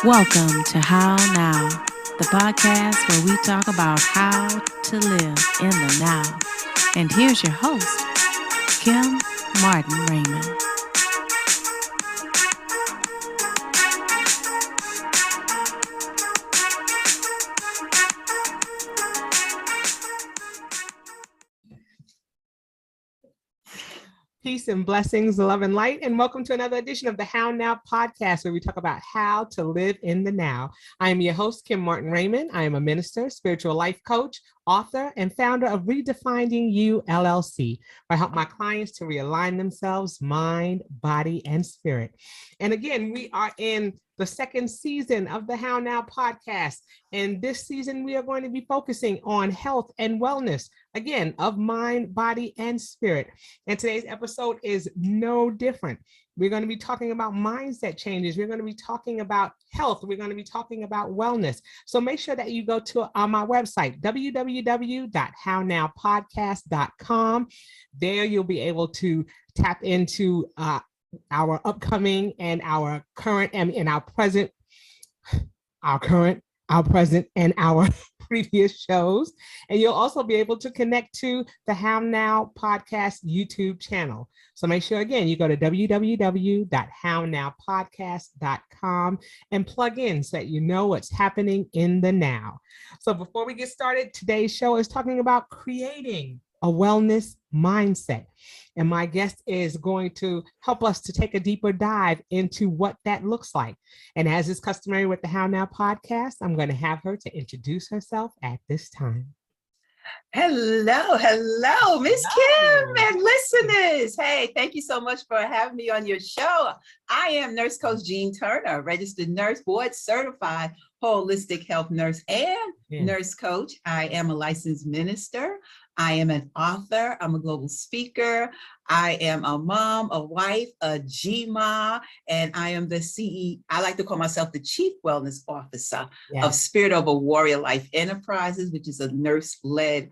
Welcome to How Now, the podcast where we talk about how to live in the now. And here's your host, Kim Martin Raymond. Peace and blessings, love and light, and welcome to another edition of the How Now podcast, where we talk about how to live in the now. I am your host, Kim Martin Raymond. I am a minister, spiritual life coach, author, and founder of Redefining You, LLC, where I help my clients to realign themselves, mind, body, and spirit. And again, we are in the second season of the How Now podcast. And this season, we are going to be focusing on health and wellness, again, of mind, body, and spirit. And today's episode is no different. We're going to be talking about mindset changes. We're going to be talking about health. We're going to be talking about wellness. So make sure that you go to my website, www.hownowpodcast.com. There you'll be able to tap into our upcoming and our current and our present, our present and our previous shows. And you'll also be able to connect to the How Now podcast YouTube channel. So make sure, again, you go to www.hownowpodcast.com and plug in so that you know what's happening in the now. So before we get started, today's show is talking about creating a wellness mindset. And my guest is going to help us to take a deeper dive into what that looks like. And as is customary with the How Now podcast, I'm going to have her to introduce herself at this time. Hello, Miss Kim and listeners. Hey, thank you so much for having me on your show. I am Nurse Coach Jean Turner, registered nurse, board certified holistic health nurse and nurse coach. I am a licensed minister. I am an author. I'm a global speaker. I am a mom, a wife, a GMA, and I am the CEO. I like to call myself the Chief Wellness Officer of Spirit of a Warrior Life Enterprises, which is a nurse-led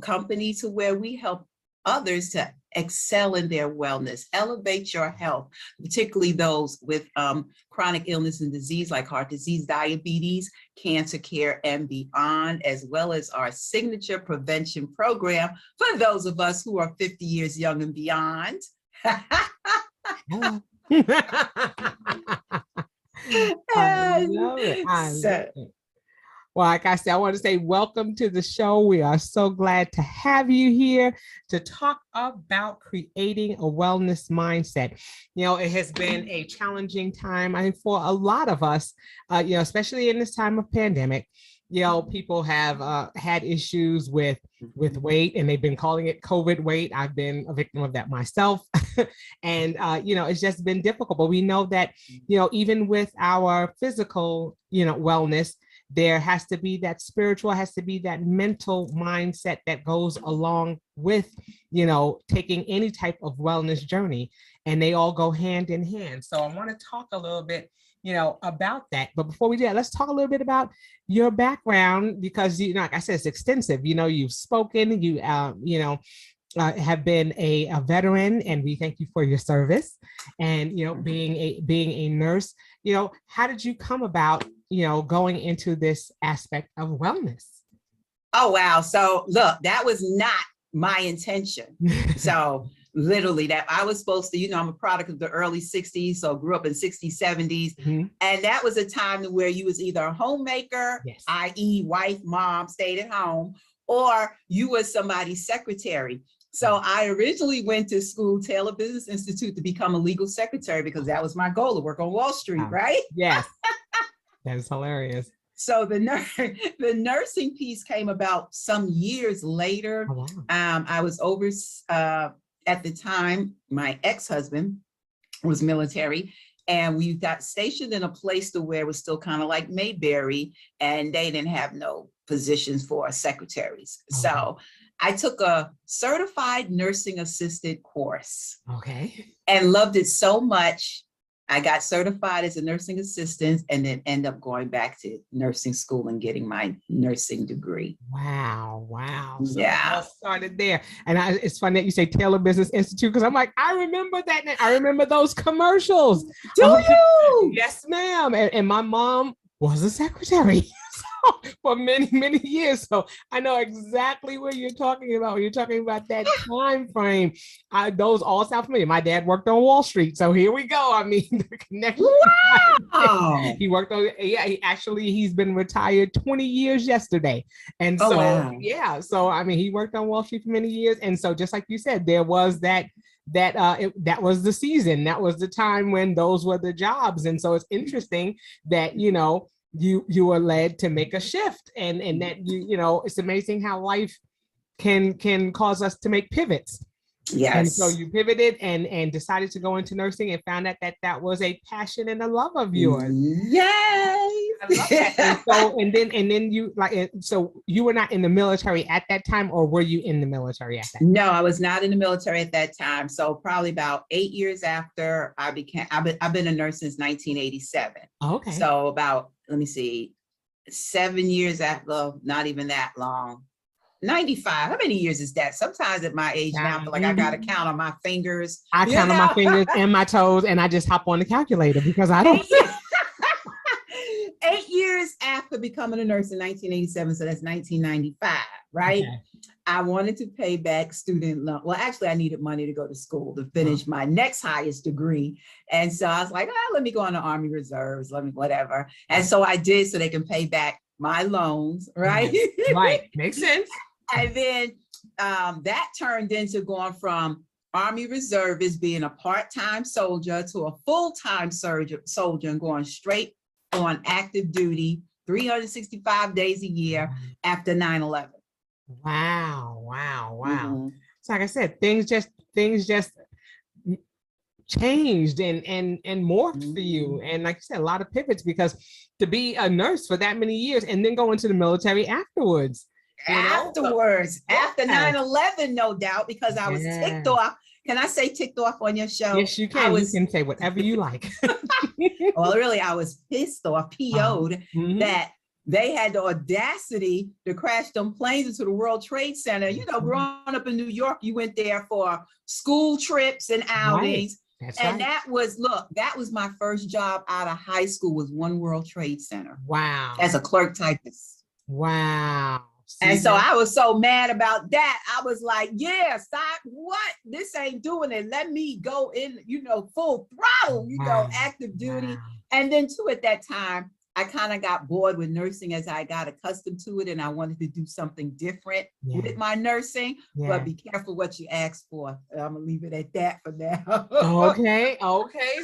company to where we help others to excel in their wellness, elevate your health, particularly those with chronic illness and disease like heart disease, diabetes, cancer care, and beyond, as well as our signature prevention program for those of us who are 50 years young and beyond. I love it. I love it. Well, like I said, I want to say welcome to the show. We are so glad to have you here to talk about creating a wellness mindset. You know, it has been a challenging time, I think, for a lot of us, especially in this time of pandemic. You know, people have had issues with weight, and they've been calling it COVID weight. I've been a victim of that myself. And, it's just been difficult. But we know that, even with our physical, wellness, there has to be that spiritual, has to be that mental mindset that goes along with, taking any type of wellness journey, and they all go hand in hand. So I want to talk a little bit, about that. But before we do that, let's talk a little bit about your background, because, like I said, it's extensive. You've spoken, you have been a veteran, and we thank you for your service. And, being a nurse, how did you come about, going into this aspect of wellness? Oh, wow. So look, that was not my intention. So literally that I was supposed to, I'm a product of the early 60s. So grew up in 60s, 70s. Mm-hmm. And that was a time where you was either a homemaker, i.e. wife, mom, stayed at home, or you was somebody's secretary. So I originally went to school, Taylor Business Institute, to become a legal secretary, because that was my goal, to work on Wall Street, right? Yes. That's hilarious. So the nursing piece came about some years later. Oh, wow. I was over, at the time, my ex-husband was military, and we got stationed in a place to where it was still kind of like Mayberry, and they didn't have no positions for secretaries. Okay. So I took a certified nursing assistant course. Okay. And loved it so much I got certified as a nursing assistant and then end up going back to nursing school and getting my nursing degree. Wow. So Yeah. it all started there. And it's funny that you say Taylor Business Institute, because I'm like, I remember that. I remember those commercials. Do you? Yes, ma'am. And my mom was a secretary for many, many years. So I know exactly what you're talking about. When you're talking about that time frame, those all sound familiar. My dad worked on Wall Street. So here we go. I mean, the connection. Wow. He worked on, he's been retired 20 years yesterday. And Oh, so, wow. yeah. So, I mean, he worked on Wall Street for many years. And so just like you said, there was that was the season. That was the time when those were the jobs. And so it's interesting that, you were led to make a shift, and that it's amazing how life can cause us to make pivots. Yes. And so you pivoted and decided to go into nursing and found out that was a passion and a love of yours. Yay! I love that. And then you so you were not in the military at that time, or were you in the military at that time? No, I was not in the military at that time. So probably about 8 years after I've been a nurse since 1987. Okay. So about, let me see, 7 years after, well, not even that long. 95. How many years is that? Sometimes at my age now, I feel like I got to count on my fingers. I count on my fingers and my toes, and I just hop on the calculator because I don't. 8 years after becoming a nurse in 1987, so that's 1995, right? Okay. I wanted to pay back student loan. Well, actually, I needed money to go to school to finish my next highest degree. And so I was like, let me go on the Army Reserves, whatever. And so I did, so they can pay back my loans, right? Right, makes sense. And then that turned into going from Army reservist, being a part-time soldier, to a full-time soldier and going straight on active duty 365 days a year after 9/11. Wow. Mm-hmm. So like I said, things just changed and morphed for you. And like you said, a lot of pivots, because to be a nurse for that many years and then go into the military afterwards. After 9/11, no doubt, because I was ticked off. Can I say ticked off on your show? Yes, you can. You can say whatever you like. Well, really, I was pissed off, PO'd, that they had the audacity to crash them planes into the World Trade Center. Growing up in New York, you went there for school trips and outings. Right. And that was my first job out of high school, was One World Trade Center. Wow. As a clerk typist. Wow. And so I was so mad about that. I was like, yeah, stop. What? This ain't doing it. Let me go in, full throttle, active duty. Wow. And then too, at that time, I kind of got bored with nursing as I got accustomed to it. And I wanted to do something different with my nursing, but be careful what you ask for. I'm gonna leave it at that for now. Okay.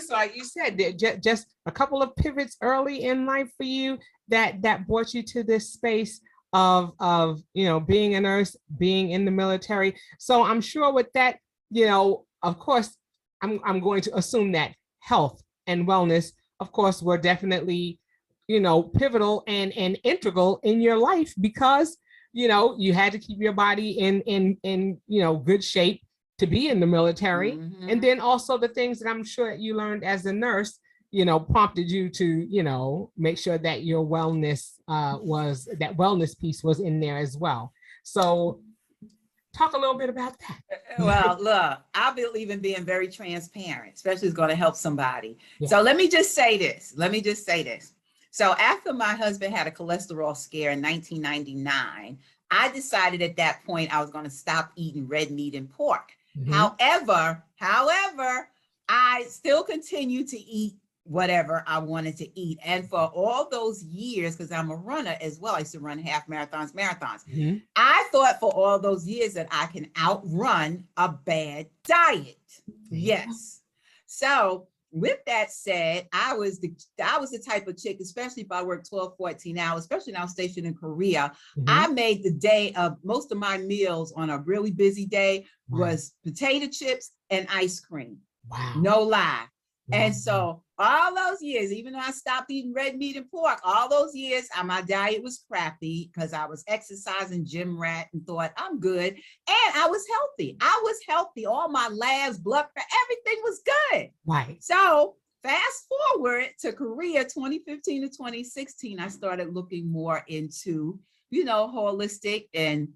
So like you said, just a couple of pivots early in life for you that brought you to this space of being a nurse, being in the military. So I'm sure with that, of course, I'm going to assume that health and wellness, of course, were definitely pivotal and integral in your life, because you had to keep your body in good shape to be in the military. Mm-hmm. And then also the things that I'm sure you learned as a nurse prompted you to make sure that your wellness wellness piece was in there as well. So talk a little bit about that. Well, look, I believe in being very transparent, especially if it's going to help somebody. So let me just say this. So after my husband had a cholesterol scare in 1999, I decided at that point I was going to stop eating red meat and pork. Mm-hmm. However, I still continued to eat whatever I wanted to eat. And for all those years, because I'm a runner as well, I used to run half marathons. Mm-hmm. I thought for all those years that I can outrun a bad diet. Yes. So with that said, I was the type of chick, especially if I worked 12, 14 hours, especially when I was stationed in Korea, I made the day of most of my meals on a really busy day was potato chips and ice cream. Wow. No lie. And so all those years, even though I stopped eating red meat and pork, all those years, my diet was crappy because I was exercising, gym rat, and thought I'm good. And I was healthy. All my labs, blood pressure, everything was good. Right. So fast forward to Korea 2015 to 2016, I started looking more into, holistic and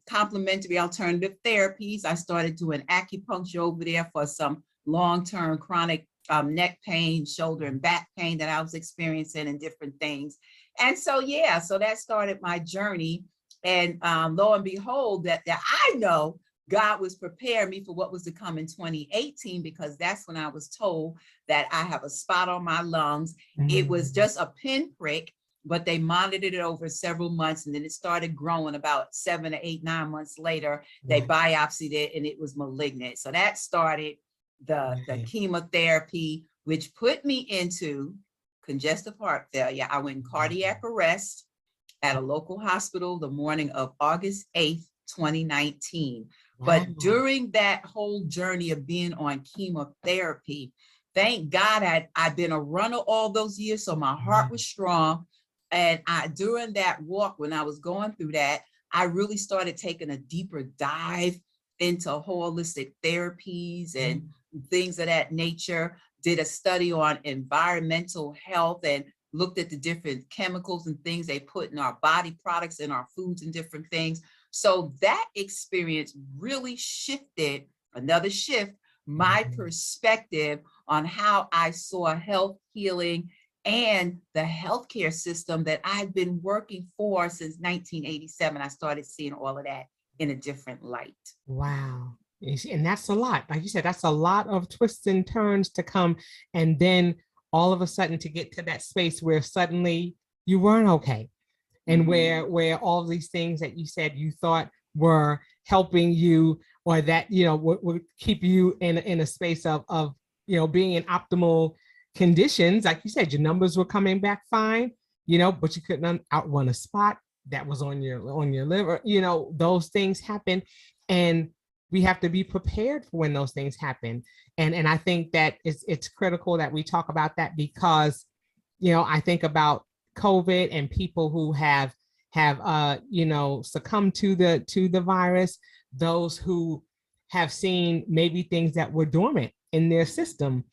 complementary alternative therapies. I started doing acupuncture over there for some long-term chronic neck pain, shoulder and back pain that I was experiencing and different things. And so, so that started my journey. And lo and behold, that I know God was preparing me for what was to come in 2018, because that's when I was told that I have a spot on my lungs. It was just a pinprick, but they monitored it over several months, and then it started growing about 7 to 8, 9 months later. They biopsied it and it was malignant. So that started the chemotherapy, which put me into congestive heart failure. I went in cardiac arrest at a local hospital the morning of August 8th, 2019. But during that whole journey of being on chemotherapy, thank God I'd been a runner all those years, so my heart was strong. And during that walk, when I was going through that, I really started taking a deeper dive into holistic therapies and things of that nature. Did a study on environmental health and looked at the different chemicals and things they put in our body products and our foods and different things. So that experience really shifted, my perspective on how I saw health, healing, and the healthcare system that I've been working for since 1987. I started seeing all of that in a different light. Wow. And that's a lot. Like you said, that's a lot of twists and turns to come. And then all of a sudden to get to that space where suddenly you weren't okay. And where all these things that you said you thought were helping you, or that, would keep you in a space of being in optimal conditions. Like you said, your numbers were coming back fine, but you couldn't outrun a spot that was on your liver. Those things happen, and we have to be prepared for when those things happen. And I think that it's critical that we talk about that, because I think about COVID and people who have succumbed to the virus, those who have seen maybe things that were dormant in their system,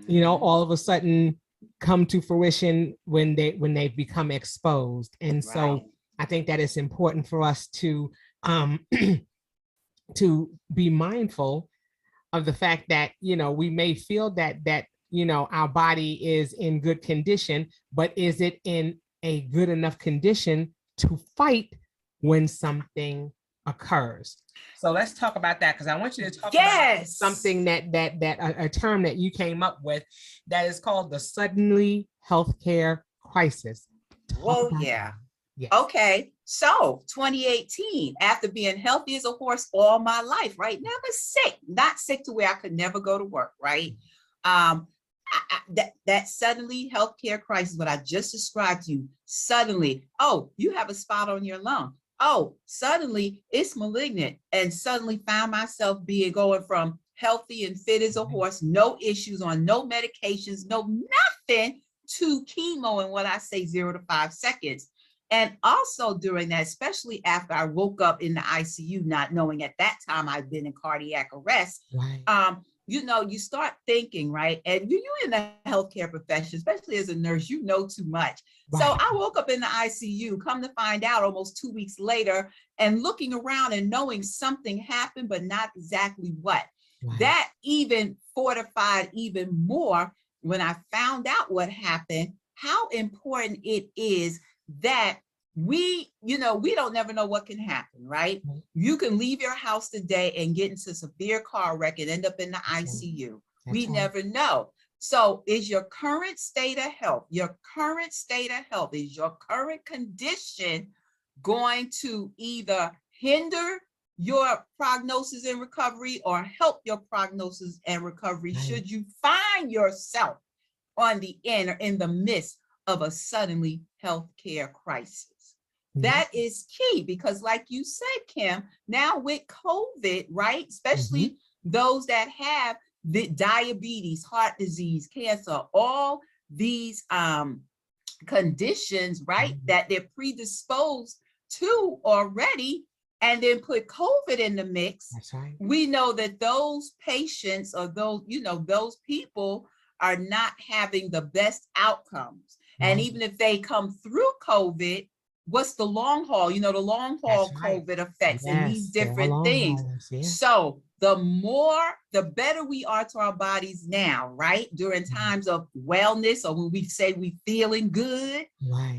all of a sudden come to fruition when they become exposed. And so I think that it's important for us to to be mindful of the fact that we may feel that our body is in good condition, but is it in a good enough condition to fight when something occurs? So let's talk about that, because I want you to talk about something that a term that you came up with that is called the suddenly healthcare crisis. Yes. Okay. So 2018, after being healthy as a horse all my life, right? Never sick, not sick to where I could never go to work, right? That suddenly healthcare crisis, what I just described to you, suddenly, oh, you have a spot on your lung. Oh, suddenly it's malignant, and suddenly found myself going from healthy and fit as a horse, no issues, on no medications, no nothing, to chemo in what I say 0 to 5 seconds. And also during that, especially after I woke up in the ICU, not knowing at that time I'd been in cardiac arrest, you start thinking, right? And you in the healthcare profession, especially as a nurse, too much. So I woke up in the ICU, come to find out almost 2 weeks later, and looking around and knowing something happened, but not exactly what. That even fortified even more when I found out what happened, how important it is that we don't never know what can happen, right? You can leave your house today and get into a severe car wreck and end up in the ICU. We never know. So is your current state of health, is your current condition going to either hinder your prognosis and recovery or help your prognosis and recovery should you find yourself on the end or in the midst of a suddenly healthcare crisis? That is key, because like you said, Kim, now with COVID, right, especially those that have the diabetes, heart disease, cancer, all these conditions, right, that they're predisposed to already, and then put COVID in the mix. We know that those patients or those people are not having the best outcomes. And even if they come through COVID, what's the long haul? The long haul COVID effects and these different things. So the better we are to our bodies now, right? During times of wellness, or when we say we feeling good,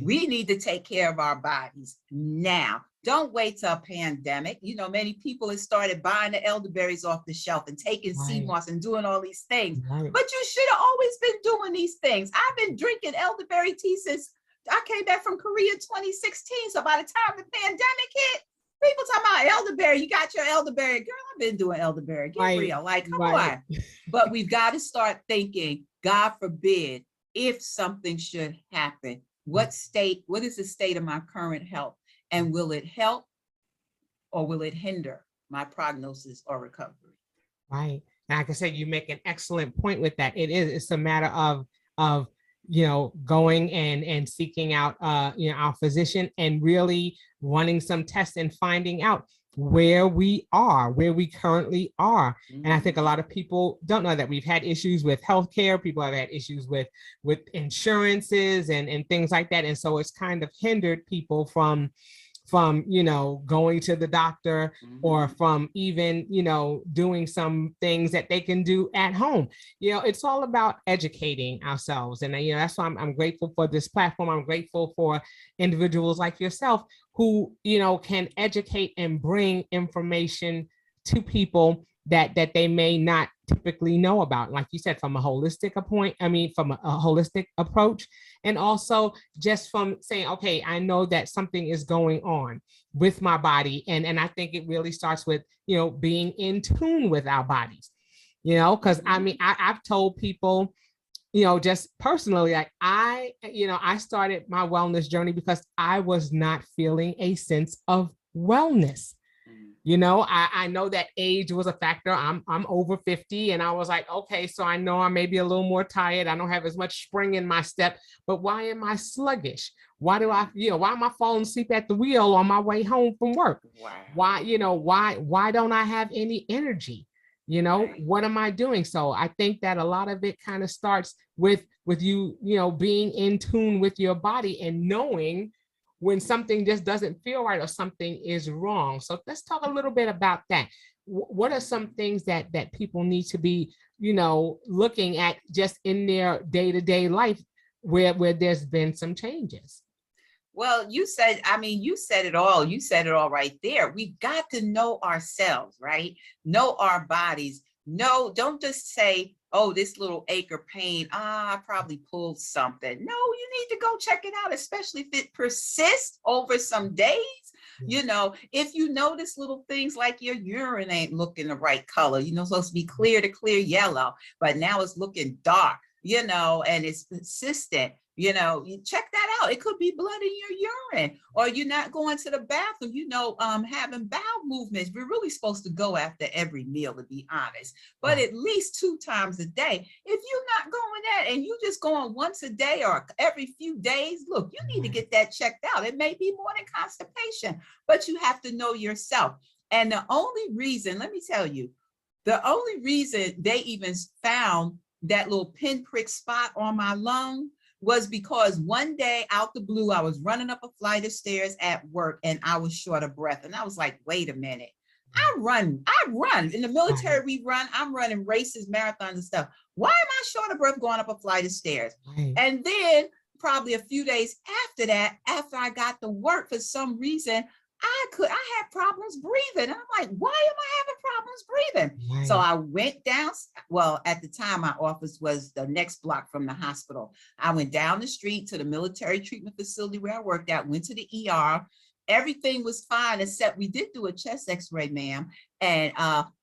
we need to take care of our bodies now. Don't wait till a pandemic. Many people have started buying the elderberries off the shelf and taking sea moss and doing all these things. But you should have always been doing these things. I've been drinking elderberry tea since I came back from Korea in 2016. So by the time the pandemic hit, people talking about elderberry. You got your elderberry. Girl, I've been doing elderberry. Get real. Like, come on. But we've got to start thinking, God forbid, if something should happen, what is the state of my current health? And will it help or will it hinder my prognosis or recovery? Right. And like I said, you make an excellent point with that. It's a matter of going and seeking out our physician and really running some tests and finding out where we currently are. And I think a lot of people don't know that we've had issues with healthcare. People have had issues with insurances and things like that. And so it's kind of hindered people from going to the doctor or from even, doing some things that they can do at home. It's all about educating ourselves. And, that's why I'm grateful for this platform. I'm grateful for individuals like yourself who, can educate and bring information to people that they may not typically know about. Like you said, from a holistic approach, and also just from saying, okay, I know that something is going on with my body. And I think it really starts with, being in tune with our bodies, because I've told people, just personally, like I started my wellness journey because I was not feeling a sense of wellness. I know that age was a factor. I'm over 50 and I was like, okay, so I know I may be a little more tired. I don't have as much spring in my step, but why am I sluggish? Why am I falling asleep at the wheel on my way home from work? Wow. Why don't I have any energy? What am I doing? So I think that a lot of it kind of starts with you, being in tune with your body and knowing when something just doesn't feel right or something is wrong. So let's talk a little bit about that. What are some things that people need to be, looking at just in their day-to-day life where there's been some changes? Well, you said it all. You said it all right there. We've got to know ourselves, right? Know our bodies. Don't just say, oh, this little ache or pain, I probably pulled something. No, you need to go check it out, especially if it persists over some days. If you notice little things like your urine ain't looking the right color, supposed to be clear to clear yellow, but now it's looking dark, and it's persistent. You check that out. It could be blood in your urine, or you're not going to the bathroom, having bowel movements. We're really supposed to go after every meal, to be honest, but at least 2 times a day. If you're not going that and you just going once a day or every few days, look, you need to get that checked out. It may be more than constipation, but you have to know yourself. And the only reason they even found that little pinprick spot on my lung was because one day out the blue, I was running up a flight of stairs at work and I was short of breath. And I was like, wait a minute, I run. In the military, I'm running races, marathons and stuff. Why am I short of breath going up a flight of stairs? And then probably a few days after that, after I got to work, for some reason, I had problems breathing. And I'm like, why am I having problems breathing? So I went down. Well, at the time, my office was the next block from the hospital. I went down the street to the military treatment facility where I worked at, went to the ER. Everything was fine, except we did do a chest x-ray, ma'am. And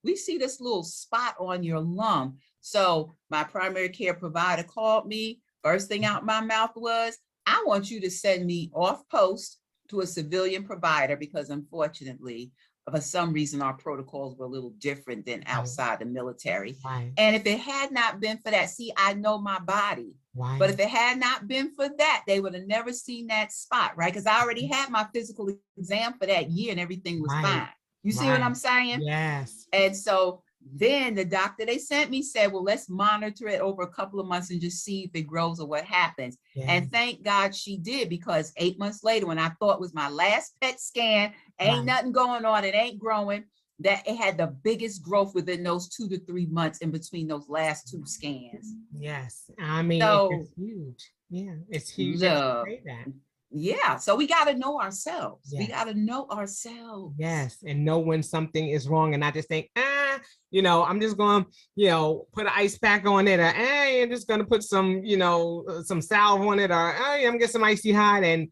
we see this little spot on your lung. So my primary care provider called me. First thing out my mouth was, I want you to send me off post to a civilian provider, because unfortunately, for some reason, our protocols were a little different than outside the military. And if it had not been for that, see, I know my body. But if it had not been for that, they would have never seen that spot, right? Because I already had my physical exam for that year and everything was fine. You see what I'm saying? Yes. And so Then the doctor they sent me said, well, let's monitor it over a couple of months and just see if it grows or what happens. Yeah. And thank God she did, because 8 months later, when I thought was my last PET scan, ain't nothing going on, it ain't growing, that it had the biggest growth within those 2 to 3 months in between those last 2 scans. Yes. I mean, So, it's huge. Yeah, it's huge. Yeah, so we got to know ourselves. Yes. We got to know ourselves. Yes, and know when something is wrong, and not just think, I'm just going to, put an ice pack on it, or I'm just going to put some, some salve on it, or I'm going to get some icy hot. And,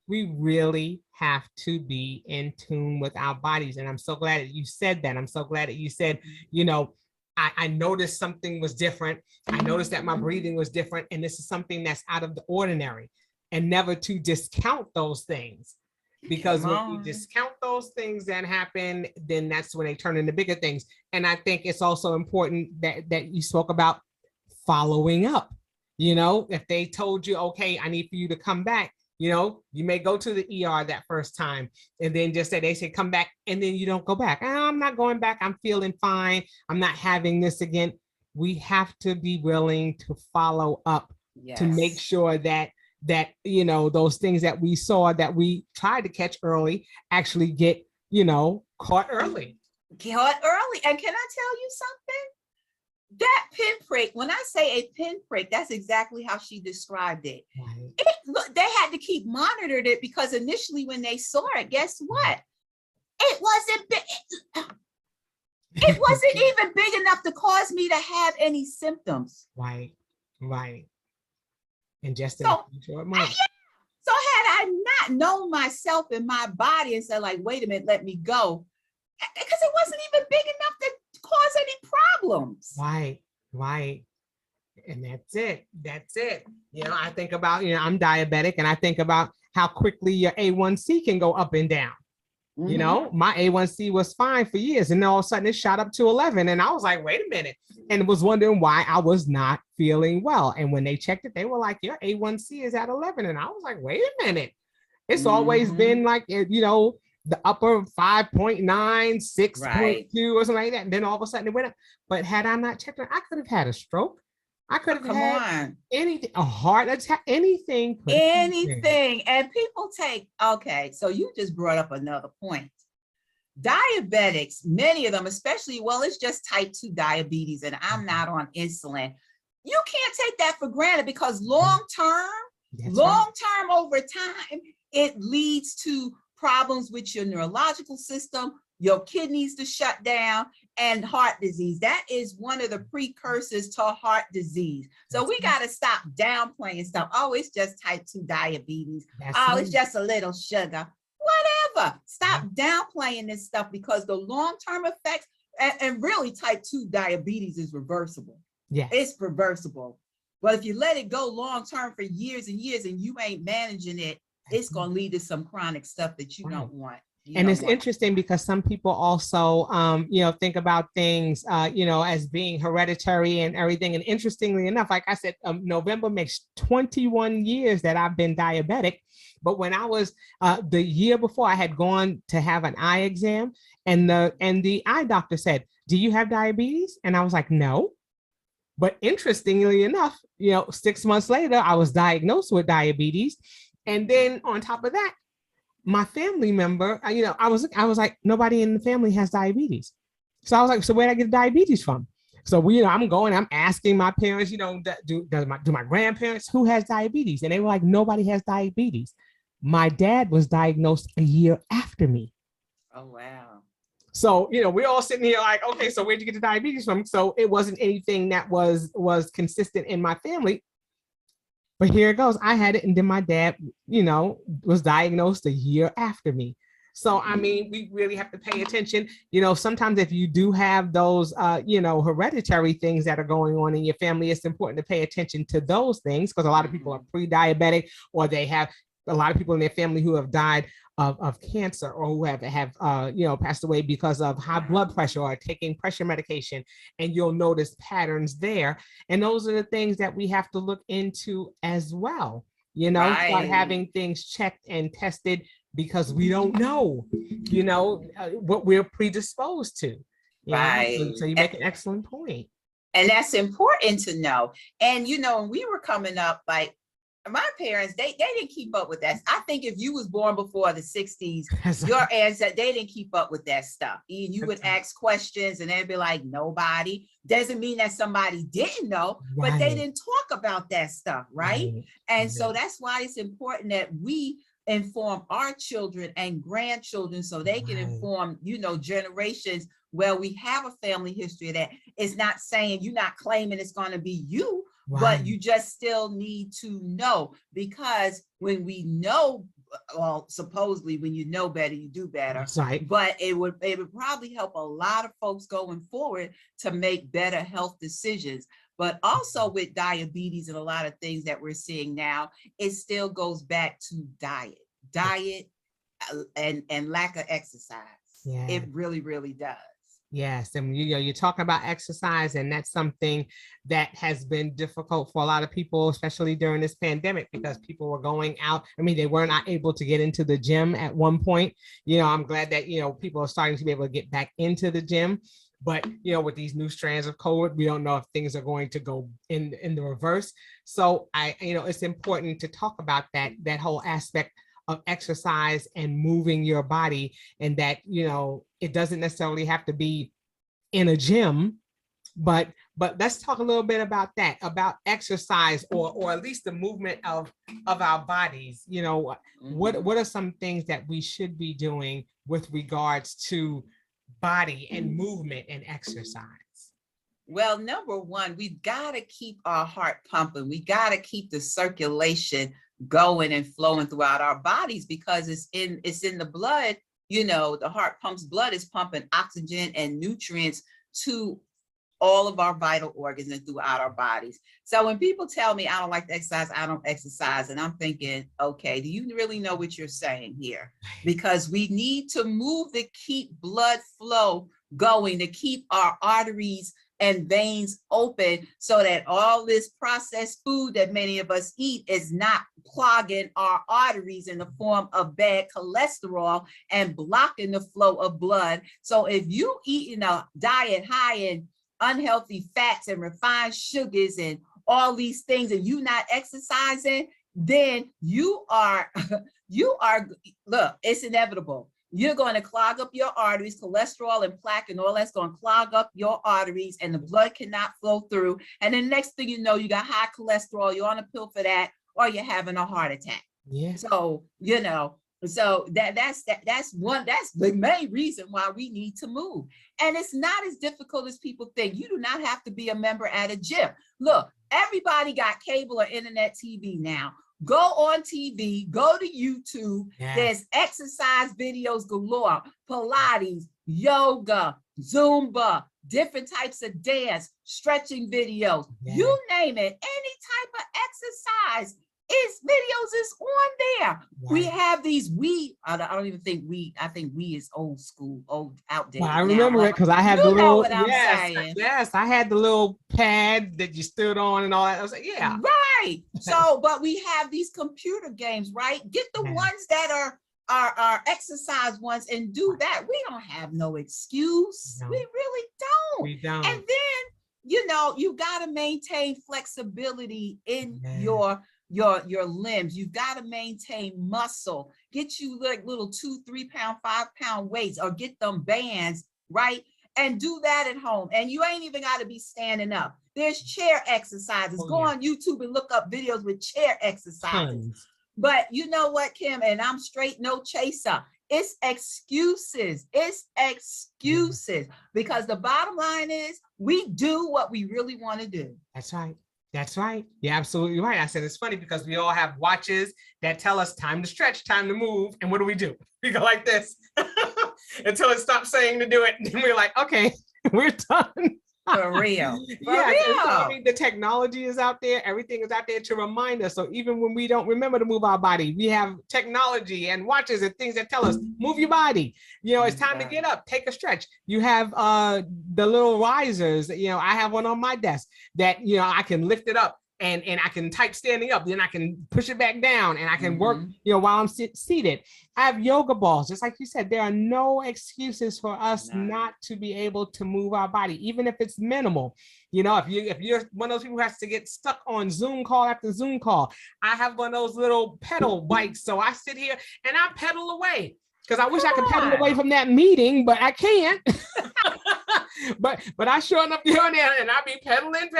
we really have to be in tune with our bodies. And I'm so glad that you said that. I'm so glad that you said, I noticed something was different. I noticed that my breathing was different. And this is something that's out of the ordinary, and never to discount those things. Because when you discount those things that happen, then that's when they turn into bigger things. And I think it's also important that you spoke about following up. If they told you, okay, I need for you to come back, you may go to the ER that first time, and then they say, come back. And then you don't go back. I'm not going back. I'm feeling fine. I'm not having this again. We have to be willing to follow up to make sure that those things that we saw, that we tried to catch early, actually get, caught early. And can I tell you something? That pinprick, when I say a pinprick, that's exactly how she described it. Right. They had to keep monitored it, because initially when they saw it, guess what? It wasn't big. It wasn't even big enough to cause me to have any symptoms. Right. And just in a short moment. So had I not known myself and my body and said, like, wait a minute, let me go, because it wasn't even big enough to cause any problems. Right. And that's it. I think about, I'm diabetic, and I think about how quickly your A1C can go up and down. Mm-hmm. My A1C was fine for years, and then all of a sudden it shot up to 11. And I was like, wait a minute, and was wondering why I was not feeling well. And when they checked it, they were like, your A1C is at 11. And I was like, wait a minute. It's always been like, the upper 5.9, 6.2 or something like that. And then all of a sudden it went up. But had I not checked it, I could have had a stroke. I could have had anything, a heart attack, anything. And people so you just brought up another point. Diabetics, many of them, especially, it's just type 2 diabetes, and I'm not on insulin. You can't take that for granted, because long-term over time, it leads to problems with your neurological system, your kidneys to shut down, and heart disease. That is one of the precursors to heart disease. So we got to stop downplaying stuff. Oh, it's just type 2 diabetes. It's just a little sugar. Whatever. Stop downplaying this stuff, because the long-term effects, and really type 2 diabetes is reversible. Yeah, it's reversible. But if you let it go long-term for years and years, and you ain't managing it, it's going to lead to some chronic stuff that you don't want. And it's interesting, because some people also, think about things, as being hereditary and everything. And interestingly enough, like I said, November makes 21 years that I've been diabetic. But when I was the year before, I had gone to have an eye exam, and the eye doctor said, do you have diabetes? And I was like, no. But interestingly enough, 6 months later, I was diagnosed with diabetes. And then on top of that, my family member, I was like, nobody in the family has diabetes. So I was like, so where did I get diabetes from? So I'm asking my parents, do my grandparents, who has diabetes? And they were like, nobody has diabetes. My dad was diagnosed a year after me. Oh, wow. So, we're all sitting here like, okay, so where'd you get the diabetes from? So it wasn't anything that was consistent in my family. But here it goes. I had it, and then my dad, was diagnosed a year after me. So, I mean, we really have to pay attention. Sometimes if you do have those, hereditary things that are going on in your family, it's important to pay attention to those things, because a lot of people are pre-diabetic, or they have a lot of people in their family who have died of cancer, or who have passed away because of high blood pressure or taking pressure medication, and you'll notice patterns there. And those are the things that we have to look into as well. Start having things checked and tested, because we don't know, what we're predisposed to. Right. So you make an excellent point. And that's important to know. And, when we were coming up, like my parents, they didn't keep up with that. I think if you was born before the 60s, your ancestors, they didn't keep up with that stuff. And you would ask questions and they'd be like, nobody. Doesn't mean that somebody didn't know, but they didn't talk about that stuff, right? And so that's why it's important that we inform our children and grandchildren so they can inform, generations where we have a family history of that. It's not saying you're not claiming it's going to be you, but you just still need to know, because when we know, well, supposedly when you know better, you do better. That's right. But it would probably help a lot of folks going forward to make better health decisions. But also with diabetes and a lot of things that we're seeing now, it still goes back to diet and lack of exercise. Yeah. It really, really does. Yes. And you're talking about exercise, and that's something that has been difficult for a lot of people, especially during this pandemic, because people were going out. I mean, they were not able to get into the gym at one point. I'm glad that, people are starting to be able to get back into the gym. But, with these new strands of COVID, we don't know if things are going to go in the reverse. So it's important to talk about that whole aspect of exercise and moving your body, and that, it doesn't necessarily have to be in a gym, but let's talk a little bit about that, about exercise, or at least the movement of our bodies. What are some things that we should be doing with regards to body and movement and exercise? Well, number one, we've got to keep our heart pumping. We got to keep the circulation going and flowing throughout our bodies, because it's in the blood. The heart pumps blood, is pumping oxygen and nutrients to all of our vital organs and throughout our bodies. So when people tell me I don't like to exercise, I don't exercise, and I'm thinking, okay, do you really know what you're saying here? Because we need to move to keep blood flow going, to keep our arteries and veins open, so that all this processed food that many of us eat is not clogging our arteries in the form of bad cholesterol and blocking the flow of blood. So if you eating a diet high in unhealthy fats and refined sugars and all these things, and you not exercising, then you are, look, it's inevitable. You're going to clog up your arteries. Cholesterol and plaque and all that's going to clog up your arteries, and the blood cannot flow through. And then next thing you know, you got high cholesterol, you're on a pill for that, or you're having a heart attack. Yeah. So, so that's the main reason why we need to move. And it's not as difficult as people think. You do not have to be a member at a gym. Look, everybody got cable or internet TV now. Go on TV, go to YouTube. Yes. There's exercise videos galore, Pilates, yoga, Zumba, different types of dance, stretching videos, you name it, any type of exercise. Videos is on there. Right. We have these, I don't even think I think we is old school, old outdated. Well, I remember it because I had the little, yes, I had the little pad that you stood on and all that. I was like, yeah. Right. So, but we have these computer games, right? Get the ones that are exercise ones and do that. We don't have no excuse. No. We really don't. We don't. And then, you got to maintain flexibility in your limbs. You've got to maintain muscle. Get you like little 2-3 pound, 5 pound weights, or get them bands, right? And do that at home. And you ain't even got to be standing up. There's chair exercises. Go on YouTube and look up videos with chair exercises. But you know what, Kim, and I'm straight no chaser. It's excuses. It's excuses. Because the bottom line is we do what we really want to do. That's right. That's right. You're absolutely right. I said it's funny because we all have watches that tell us time to stretch, time to move. And what do? We go like this until it stops saying to do it. And then we're like, okay, we're done. For real. For real. So, I mean, the technology is out there. Everything is out there to remind us. So even when we don't remember to move our body, we have technology and watches and things that tell us, move your body. It's time to get up, take a stretch. You have the little risers. I have one on my desk that, I can lift it up and I can type standing up, then I can push it back down, and I can work, while I'm seated. I have yoga balls. Just like you said, there are no excuses for us not to be able to move our body, even if it's minimal. If you're one of those people who has to get stuck on Zoom call after Zoom call, I have one of those little pedal bikes. So I sit here and I pedal away, because I wish I could pedal away from that meeting, but I can't. but I sure enough doing there, and I be pedaling,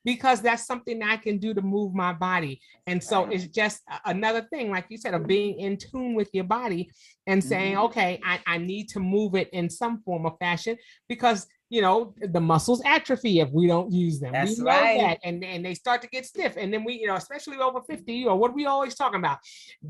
because that's something that I can do to move my body. And so it's just another thing, like you said, of being in tune with your body and saying, okay, I need to move it in some form of fashion, because the muscles atrophy if we don't use them. That's we know right. that, and they start to get stiff. And then we, especially over 50, or what are we always talking about?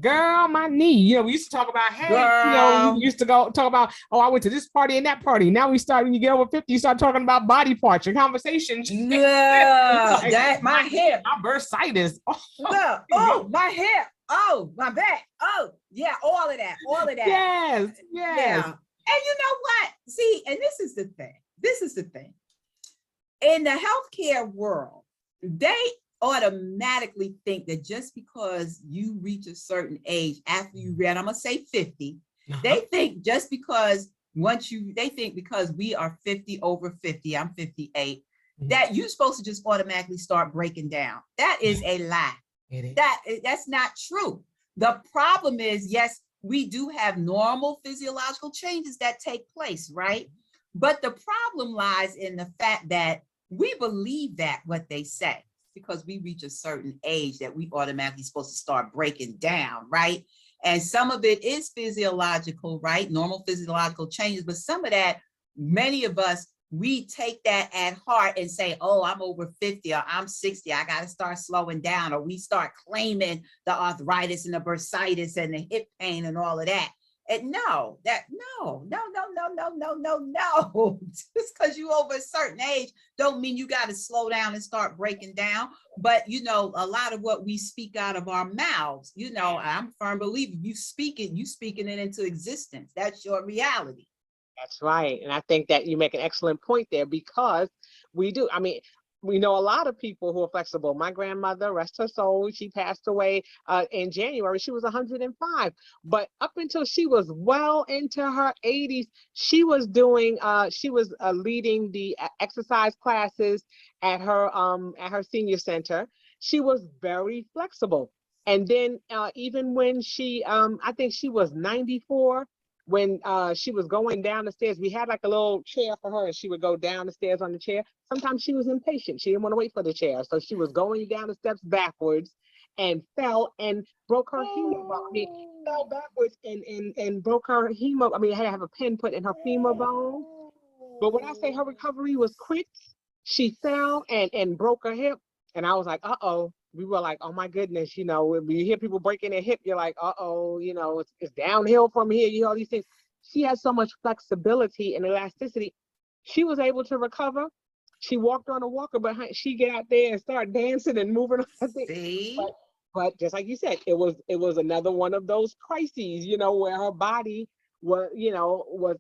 Girl, my knee. We used to talk about, hey, we used to talk about, oh, I went to this party and that party. Now we start, when you get over 50, you start talking about body parts. Your conversations. Yeah, that my hip, my bursitis. Oh, my hip. Oh, my back. Oh, yeah, all of that. Yes. Yeah. And you know what? See, and this is the thing. In the healthcare world, they automatically think that just because you reach a certain age after you read, I'm gonna say 50, they think just because because we are 50, over 50, I'm 58, that you're supposed to just automatically start breaking down. That is a lie. That's not true. The problem is, yes, we do have normal physiological changes that take place, right? But the problem lies in the fact that we believe that what they say, because we reach a certain age that we automatically supposed to start breaking down, right? And some of it is physiological, right? Normal physiological changes, but some of that, many of us, we take that at heart and say, oh, I'm over 50 or I'm 60, I got to start slowing down, or we start claiming the arthritis and the bursitis and the hip pain and all of that. And no. Just because you over a certain age don't mean you got to slow down and start breaking down. But a lot of what we speak out of our mouths, I'm a firm believer, you speaking it into existence. That's your reality. That's right. And I think that you make an excellent point there, because we do. I mean, we know a lot of people who are flexible. My grandmother, rest her soul, she passed away in January. She was 105. But up until she was well into her 80s, she was doing, leading the exercise classes at her senior center. She was very flexible. And then even when she, I think she was 94, when she was going down the stairs, we had like a little chair for her, and she would go down the stairs on the chair. Sometimes she was impatient. She didn't want to wait for the chair. So she was going down the steps backwards and fell and broke her femur bone. I mean, fell backwards and broke her femur. I mean, I had to have a pin put in her femur bone. But when I say her recovery was quick, she fell and broke her hip. And I was like, uh-oh. We were like, oh my goodness, when you hear people breaking their hip, you're like, uh-oh, it's downhill from here, all these things. She has so much flexibility and elasticity. She was able to recover. She walked on a walker behind, she get out there and start dancing and moving. But just like you said, it was another one of those crises, where her body was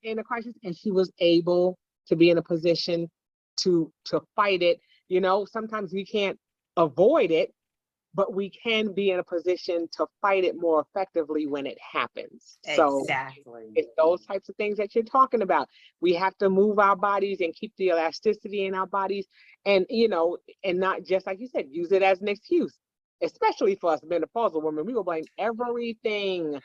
in a crisis, and she was able to be in a position to fight it. Sometimes we can't avoid it, but we can be in a position to fight it more effectively when it happens. Exactly. So it's those types of things that you're talking about. We have to move our bodies and keep the elasticity in our bodies, and and not just, like you said, use it as an excuse, especially for us menopausal women. We will blame everything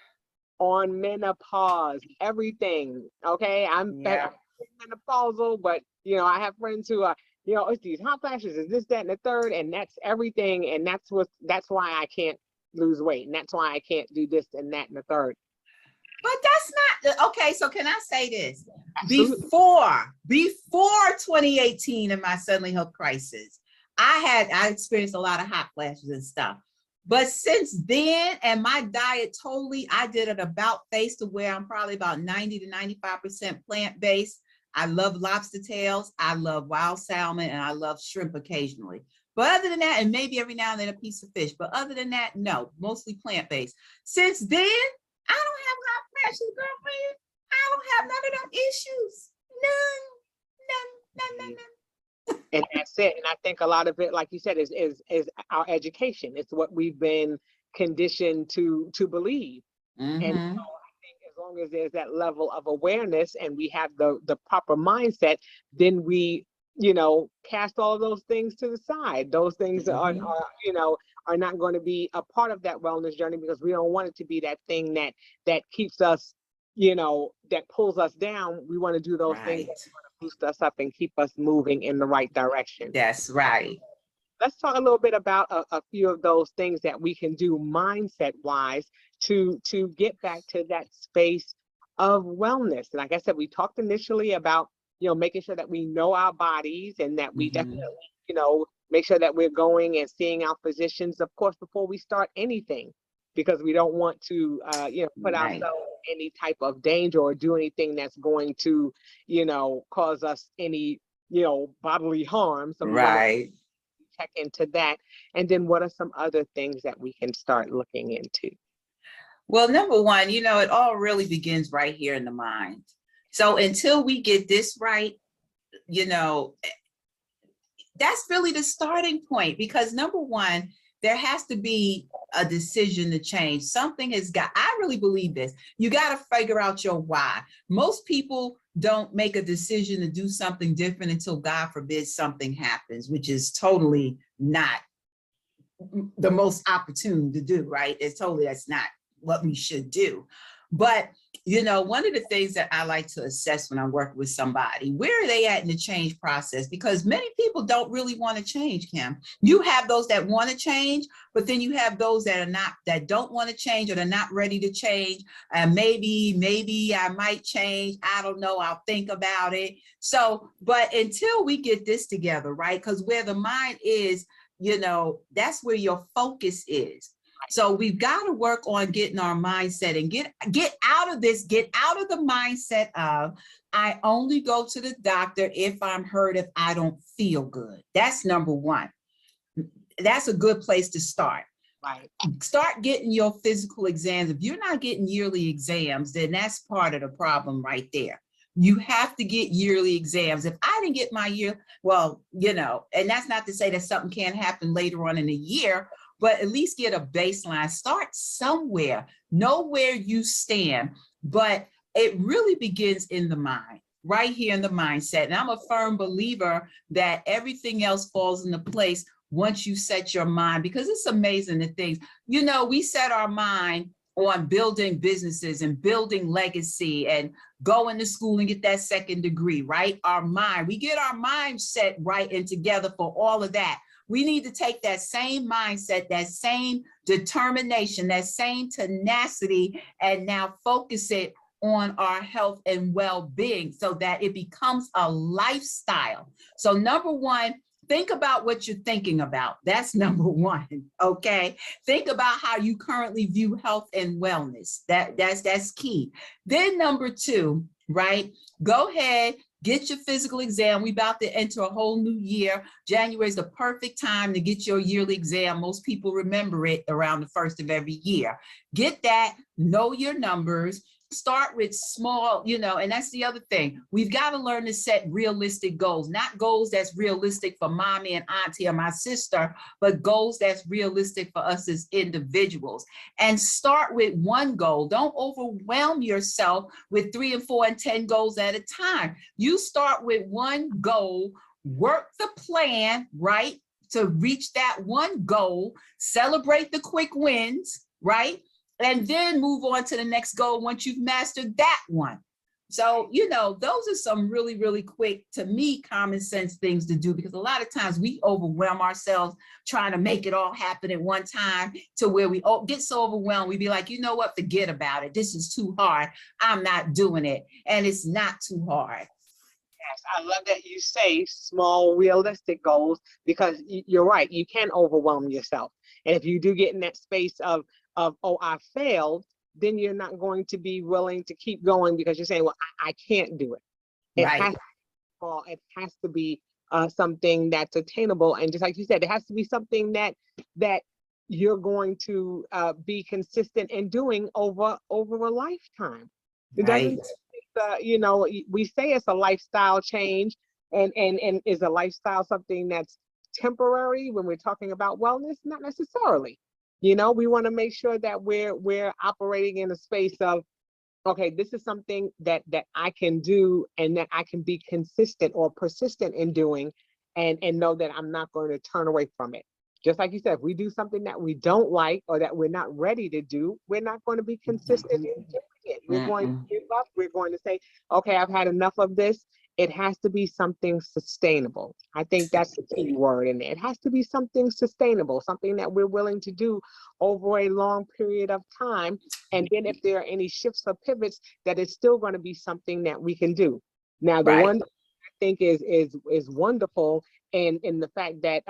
on menopause, everything. Okay, I'm menopausal, but I have friends who are, it's these hot flashes, is this, that, and the third, and that's everything, and that's why I can't lose weight, and that's why I can't do this and that and the third. But that's not okay. So can I say this? Absolutely. Before 2018 and my suddenly health crisis, I experienced a lot of hot flashes and stuff. But since then, and my diet totally, I did an about face to where I'm probably about 90 to 95% plant-based. I love lobster tails, I love wild salmon, and I love shrimp occasionally. But other than that, and maybe every now and then a piece of fish, but other than that, no, mostly plant-based. Since then, I don't have hot flashes, girlfriend. I don't have none of them issues. None. And that's it. And I think a lot of it, like you said, is our education. It's what we've been conditioned to believe. And so I think as long as there's that level of awareness and we have the proper mindset, then we, cast all of those things to the side. Those things are not going to be a part of that wellness journey, because we don't want it to be that thing that keeps us, that pulls us down. We want to do those things that boost us up and keep us moving in the right direction. That's right. Let's talk a little bit about a few of those things that we can do mindset wise to get back to that space of wellness. And like I said, we talked initially about, making sure that we know our bodies, and that we definitely, make sure that we're going and seeing our physicians, of course, before we start anything, because we don't want to, put ourselves in any type of danger or do anything that's going to, cause us any, bodily harm. So we want to check into that. And then what are some other things that we can start looking into? Well, number one, it all really begins right here in the mind. So until we get this right, that's really the starting point, because number one, there has to be a decision to change. Something I really believe this. You got to figure out your why. Most people don't make a decision to do something different until, God forbid, something happens, which is totally not the most opportune to do, right? That's not what we should do. But, one of the things that I like to assess when I work with somebody, where are they at in the change process? Because many people don't really want to change, Kim. You have those that want to change, but then you have those that don't want to change, or they're not ready to change. And maybe I might change. I don't know. I'll think about it. So, but until we get this together, right? Because where the mind is, that's where your focus is. So we've got to work on getting our mindset and get out of the mindset of, I only go to the doctor if I'm hurt, if I don't feel good. That's number one. That's a good place to start. Right. Start getting your physical exams. If you're not getting yearly exams, then that's part of the problem right there. You have to get yearly exams. If I didn't get my year, and that's not to say that something can't happen later on in the year, but at least get a baseline. Start somewhere, know where you stand. But it really begins in the mind, right here in the mindset. And I'm a firm believer that everything else falls into place once you set your mind, because it's amazing the things, we set our mind on building businesses and building legacy and going to school and get that second degree, right? We get our mindset right and together for all of that. We need to take that same mindset, that same determination, that same tenacity, and now focus it on our health and well-being so that it becomes a lifestyle. So number one, think about what you're thinking about. That's number one, okay? Think about how you currently view health and wellness. That's key. Then number two, right? Go ahead, get your physical exam. We're about to enter a whole new year. January is the perfect time to get your yearly exam. Most people remember it around the first of every year. Get that, know your numbers. Start with small, and that's the other thing. We've got to learn to set realistic goals, not goals that's realistic for mommy and auntie or my sister, but goals that's realistic for us as individuals. And start with one goal. Don't overwhelm yourself with 3 and 4 and 10 goals at a time. You start with one goal, work the plan, right, to reach that one goal, celebrate the quick wins, right? And then move on to the next goal once you've mastered that one. So, those are some really, really quick, to me, common sense things to do, because a lot of times we overwhelm ourselves trying to make it all happen at one time, to where we get so overwhelmed, we be like, you know what, forget about it. This is too hard. I'm not doing it. And it's not too hard. Yes, I love that you say small, realistic goals, because you're right. You can overwhelm yourself. And if you do get in that space of, oh, I failed, then you're not going to be willing to keep going, because you're saying, well, I can't do it. It has to be something that's attainable. And just like you said, it has to be something that you're going to be consistent in doing over a lifetime. It doesn't, we say it's a lifestyle change, And is a lifestyle something that's temporary when we're talking about wellness? Not necessarily. You know, we want to make sure that we're operating in a space of, okay, this is something that I can do and that I can be consistent or persistent in doing, and know that I'm not going to turn away from it. Just like you said, if we do something that we don't like or that we're not ready to do, we're not going to be consistent in doing it. We're going to give up. We're going to say, okay, I've had enough of this. It has to be something sustainable. I think that's the key word in there. It has to be something sustainable, something that we're willing to do over a long period of time. And then if there are any shifts or pivots, that it's still going to be something that we can do. Now, the one that I think is wonderful, and in the fact that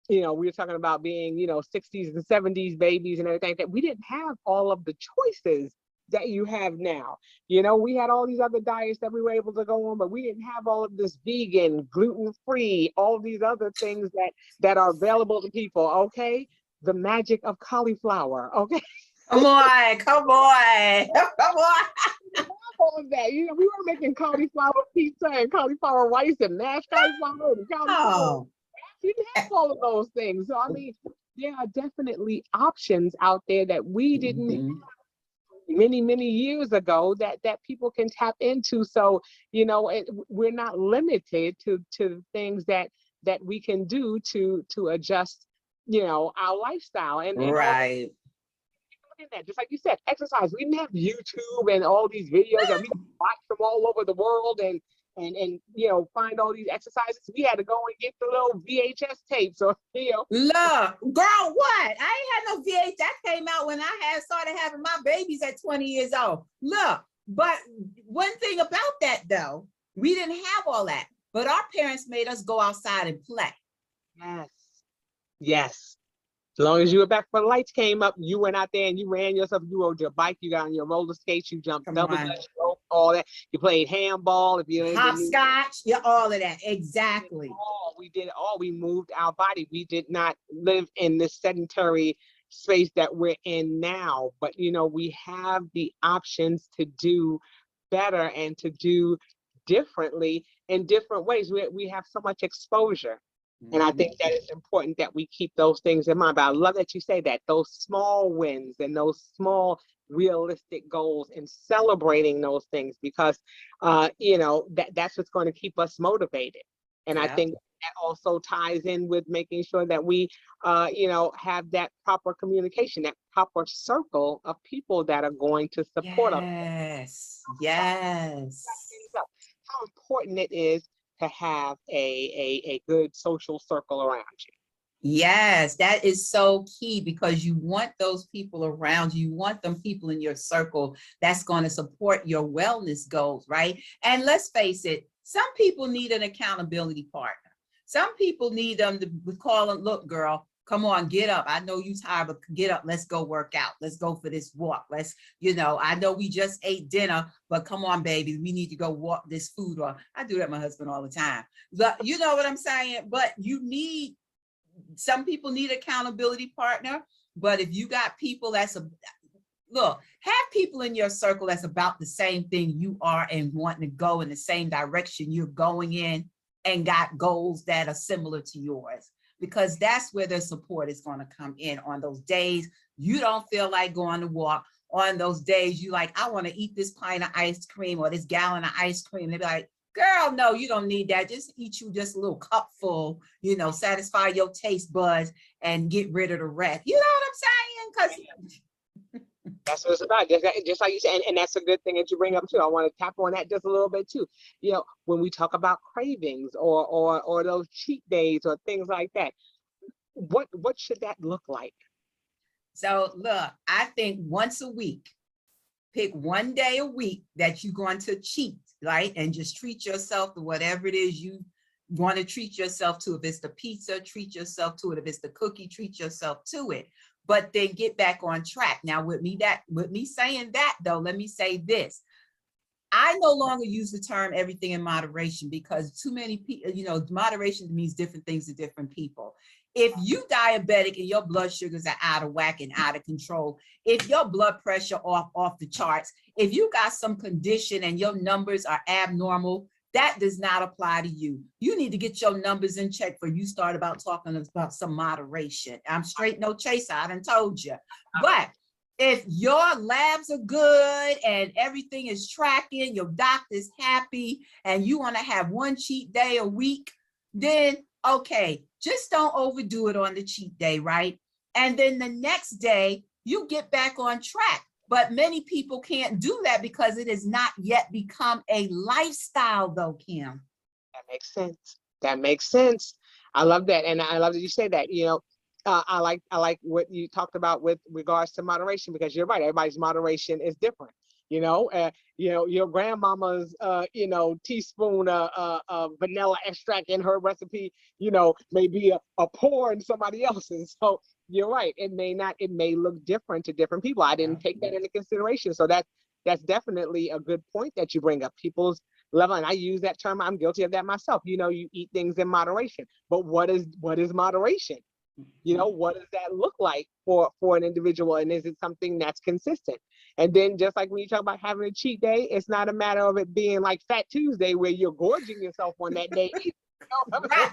you know, we were talking about being, you know, 60s and 70s babies and everything, that we didn't have all of the choices that you have now. You know, we had all these other diets that we were able to go on, but we didn't have all of this vegan, gluten-free, all these other things that are available to people. Okay, the magic of cauliflower. Okay, Come on, come on, come on. all of that. You know, we were making cauliflower pizza and cauliflower rice and mashed cauliflower and cauliflower. Oh, We didn't have all of those things. So I mean, there are definitely options out there that we didn't many years ago that people can tap into. So, you know, we're not limited to things that we can do to adjust, you know, our lifestyle and right. that, just like you said, exercise. We didn't have YouTube and all these videos that we could watch from all over the world and you know, find all these exercises. We had to go and get the little VHS tapes, or you know. Look, girl, what? I ain't had no VH. That came out when I started having my babies at 20 years old. Look, but one thing about that though, we didn't have all that, but our parents made us go outside and play. Yes. Yes. As long as you were back when the lights came up, you went out there and you ran yourself. You rode your bike, you got on your roller skates, you jumped double dutch rope, all that. You played handball. If you hopscotch, yeah, all of that. Exactly. We did all. We moved our body. We did not live in this sedentary space that we're in now. But you know, we have the options to do better and to do differently in different ways. We have so much exposure. And I think that it's important that we keep those things in mind. But I love that you say that, those small wins and those small realistic goals, and celebrating those things, because you know, that's what's going to keep us motivated. And I think that also ties in with making sure that we you know, have that proper communication, that proper circle of people that are going to support us. Yes. How important it is to have a good social circle around you. Yes, that is so key, because you want those people around you. You want them people in your circle that's going to support your wellness goals, right? And let's face it, some people need an accountability partner. Some people need them to call them, look, girl, come on, get up. I know you tired, but get up. Let's go work out. Let's go for this walk. Let's, you know, I know we just ate dinner, but come on, baby, we need to go walk this food. Or I do that with my husband all the time. But you know what I'm saying? But you need, some people need accountability partner. But if you got people look, have people in your circle that's about the same thing you are and wanting to go in the same direction you're going in, and got goals that are similar to yours. Because that's where the support is going to come in. On those days you don't feel like going to walk, on those days you like, I want to eat this pint of ice cream or this gallon of ice cream. They'd be like, girl, no, you don't need that. Just eat you just a little cup full, you know, satisfy your taste buds and get rid of the rest. You know what I'm saying? Because that's what it's about. Just like you said, and that's a good thing that you bring up too. I want to tap on that just a little bit too. You know, when we talk about cravings or those cheat days or things like that, what should that look like? So look, I think once a week, pick one day a week that you're going to cheat, right? And just treat yourself to whatever it is you want to treat yourself to. If it's the pizza, treat yourself to it. If it's the cookie, treat yourself to it. But then get back on track. Now with me saying that though, let me say this. I no longer use the term everything in moderation, because too many people, you know, moderation means different things to different people. If you diabetic and your blood sugars are out of whack and out of control, if your blood pressure off the charts, if you got some condition and your numbers are abnormal, that does not apply to you. You need to get your numbers in check before you start about talking about some moderation. I'm straight no chaser, I done told you. But if your labs are good and everything is tracking, your doctor's happy, and you want to have one cheat day a week, then okay, just don't overdo it on the cheat day, right? And then the next day, you get back on track. But many people can't do that because it has not yet become a lifestyle, though, Kim. That makes sense. That makes sense. I love that. And I love that you say that. I like what you talked about with regards to moderation, because you're right. Everybody's moderation is different. Your grandmama's teaspoon of vanilla extract in her recipe, may be a pour in somebody else's. So you're right. It may look different to different people. I didn't take that into consideration. So that's definitely a good point that you bring up. People's level, and I use that term. I'm guilty of that myself. You eat things in moderation, but what is moderation? What does that look like for an individual? And is it something that's consistent? And then just like when you talk about having a cheat day, it's not a matter of it being like Fat Tuesday where you're gorging yourself on that day. Right.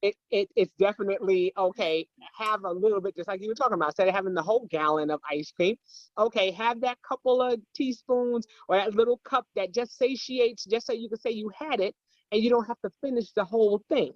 It's definitely okay. Have a little bit, just like you were talking about, instead of having the whole gallon of ice cream, okay, have that couple of teaspoons or that little cup that just satiates, just so you can say you had it, and you don't have to finish the whole thing.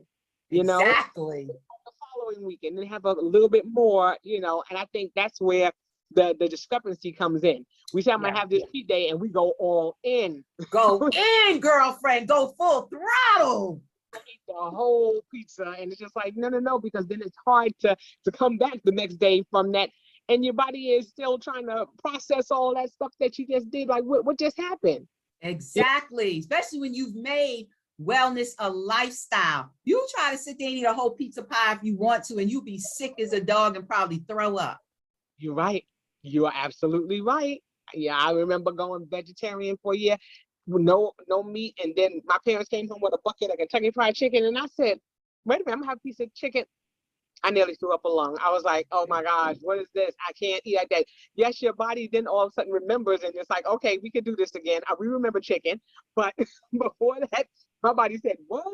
Exactly. The following weekend, and have a little bit more, and I think that's where the discrepancy comes in. We say I'm gonna have this cheat day, and we go all in. Go in, girlfriend. Go full throttle. Eat the whole pizza, and it's just like no, because then it's hard to come back the next day from that, and your body is still trying to process all that stuff that you just did. Like what just happened? Exactly. Especially when you've made wellness a lifestyle. You try to sit there and eat a whole pizza pie if you want to, and you'll be sick as a dog and probably throw up. You're right. You are absolutely right. Yeah, I remember going vegetarian for a year, no meat, and then my parents came home with a bucket of Kentucky Fried Chicken, and I said, "Wait a minute, I'm gonna have a piece of chicken." I nearly threw up a lung. I was like, "Oh my gosh, what is this? I can't eat that day." Yes, your body then all of a sudden remembers, and it's like, "Okay, we can do this again." We remember chicken, but before that, my body said, "What?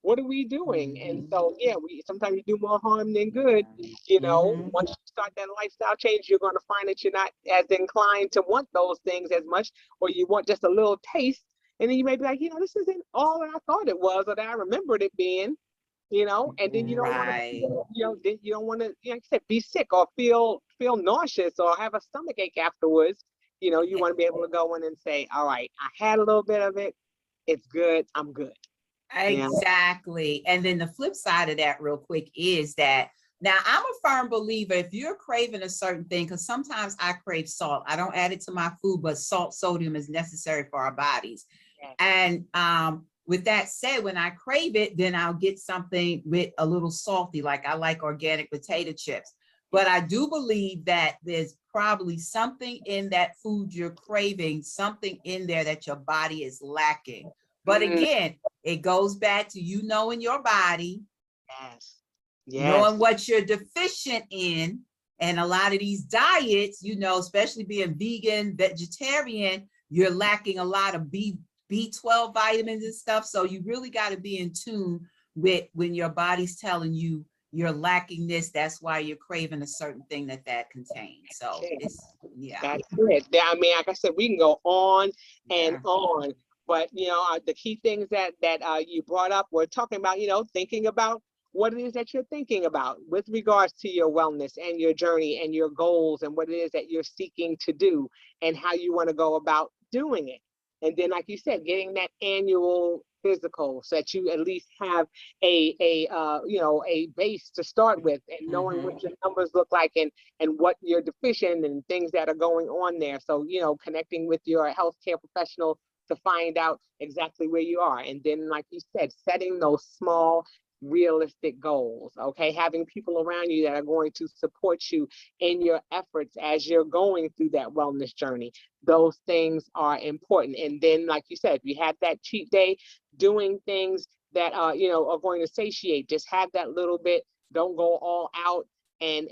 What are we doing?" And so, yeah, sometimes you do more harm than good. Once you start that lifestyle change, you're going to find that you're not as inclined to want those things as much, or you want just a little taste, and then you may be like, this isn't all that I thought it was, or that I remembered it being. And then you don't want to, then you don't want to, like I said, be sick or feel nauseous or have a stomach ache afterwards. You want to be able to go in and say, all right, I had a little bit of it. It's good. I'm good. Exactly. And then the flip side of that real quick is that now I'm a firm believer if you're craving a certain thing, because sometimes I crave salt. I don't add it to my food, but salt, sodium is necessary for our bodies. And with that said, when I crave it, then I'll get something with a little salty, like I like organic potato chips. But I do believe that there's probably something in that food you're craving, something in there that your body is lacking. But again, it goes back to knowing your body, knowing what you're deficient in. And a lot of these diets, especially being vegan, vegetarian, you're lacking a lot of B12 vitamins and stuff. So you really got to be in tune with when your body's telling you you're lacking this. That's why you're craving a certain thing that contains. So it's, That's it. I mean, like I said, we can go on and on, but the key things that you brought up, we're talking about, thinking about what it is that you're thinking about with regards to your wellness and your journey and your goals and what it is that you're seeking to do and how you want to go about doing it. And then, like you said, getting that annual physical so that you at least have a base to start with, and knowing what your numbers look like and what you're deficient and things that are going on there. So, connecting with your healthcare professional to find out exactly where you are. And then, like you said, setting those small, realistic goals, okay? Having people around you that are going to support you in your efforts as you're going through that wellness journey. Those things are important. And then, like you said, if you have that cheat day, doing things that are going to satiate, just have that little bit, don't go all out, and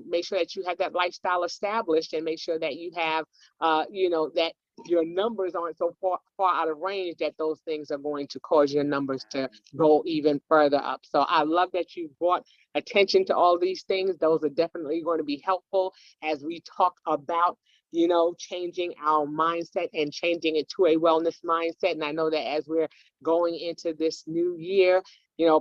make sure that you have that lifestyle established, and make sure that you have that your numbers aren't so far out of range that those things are going to cause your numbers to go even further up. So I love that you brought attention to all these things. Those are definitely going to be helpful as we talk about, changing our mindset and changing it to a wellness mindset. And I know that as we're going into this new year,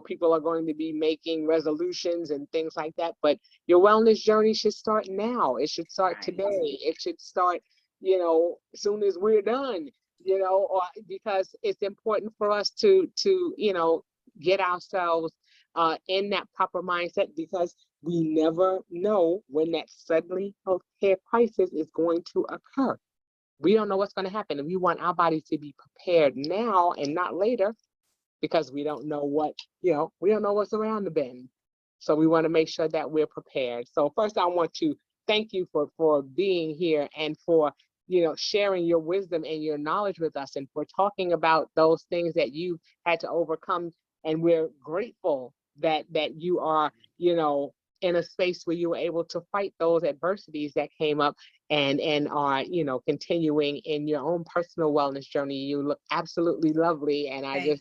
people are going to be making resolutions and things like that, but your wellness journey should start now. It should start today. It should start, as soon as we're done, or because it's important for us to get ourselves in that proper mindset, because we never know when that suddenly healthcare crisis is going to occur. We don't know what's going to happen, and we want our bodies to be prepared now and not later, because we don't know we don't know what's around the bend. So we want to make sure that we're prepared. So first, I want to thank you for being here and for sharing your wisdom and your knowledge with us, and for talking about those things that you had to overcome. And we're grateful that you are in a space where you were able to fight those adversities that came up, and are continuing in your own personal wellness journey. You look absolutely lovely, and I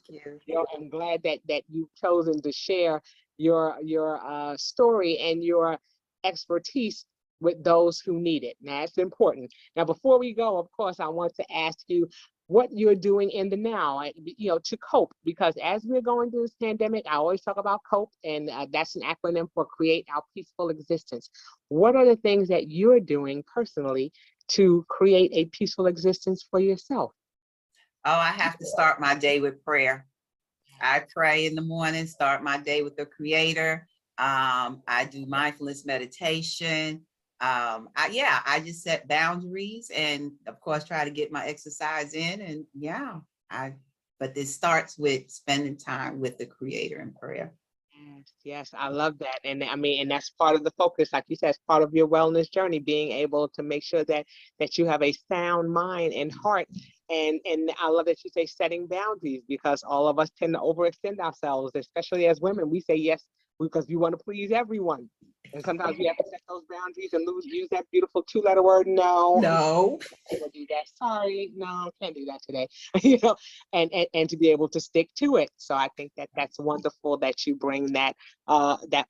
I'm glad that you've chosen to share your story and your expertise with those who need it. Now, that's important. Now, before we go, of course, I want to ask you what you're doing in the now, to cope, because as we're going through this pandemic, I always talk about COPE, and that's an acronym for Create Our Peaceful Existence. What are the things that you're doing personally to create a peaceful existence for yourself? Oh, I have to start my day with prayer. I pray in the morning, start my day with the Creator. I do mindfulness meditation. I just set boundaries, and of course try to get my exercise in. And but this starts with spending time with the Creator in prayer. Yes, I love that. And and that's part of the focus, like you said, it's part of your wellness journey, being able to make sure that you have a sound mind and heart. And I love that you say setting boundaries, because all of us tend to overextend ourselves, especially as women. We say yes because we want to please everyone. And sometimes we have to set those boundaries and use that beautiful 2-letter word, no. No. We'll do that. Sorry, no, can't do that today. And to be able to stick to it. So I think that's wonderful that you bring that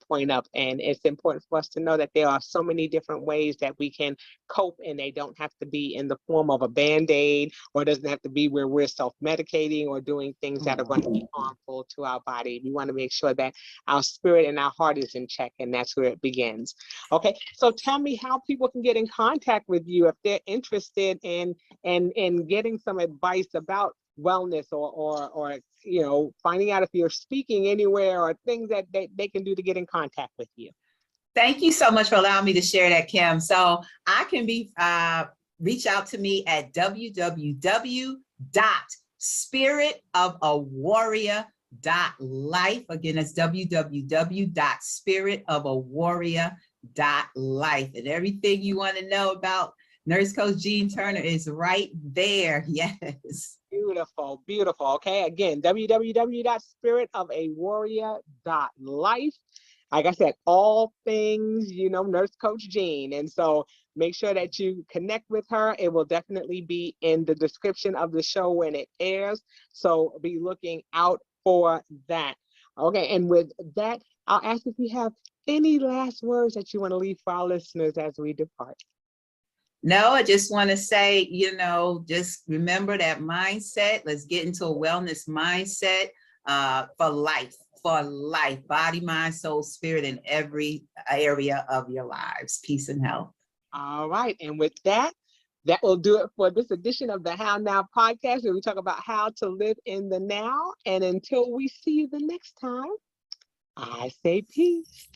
point up. And it's important for us to know that there are so many different ways that we can cope, and they don't have to be in the form of a Band-Aid, or it doesn't have to be where we're self-medicating or doing things that are going to be harmful to our body. We want to make sure that our spirit and our heart is in check, and that's where it begins. Okay, so tell me how people can get in contact with you if they're interested in getting some advice about wellness, or finding out if you're speaking anywhere, or things that they can do to get in contact with you. Thank you so much for allowing me to share that, Kim. So I can be reach out to me at www.spiritofawarrior.life. Again, that's www.spiritofawarrior.life. And everything you want to know about Nurse Coach Jean Turner is right there. Yes. Beautiful, beautiful. Okay, again, www.spiritofawarrior.life. Like I said, all things, Nurse Coach Jean. And so make sure that you connect with her. It will definitely be in the description of the show when it airs. So be looking out for that. Okay, and with that, I'll ask if you have any last words that you want to leave for our listeners as we depart. No, I just want to say, just remember that mindset. Let's get into a wellness mindset for life, body, mind, soul, spirit, in every area of your lives. Peace and health. All right. And with that will do it for this edition of the How Now podcast, where we talk about how to live in the now. And until we see you the next time, I say peace.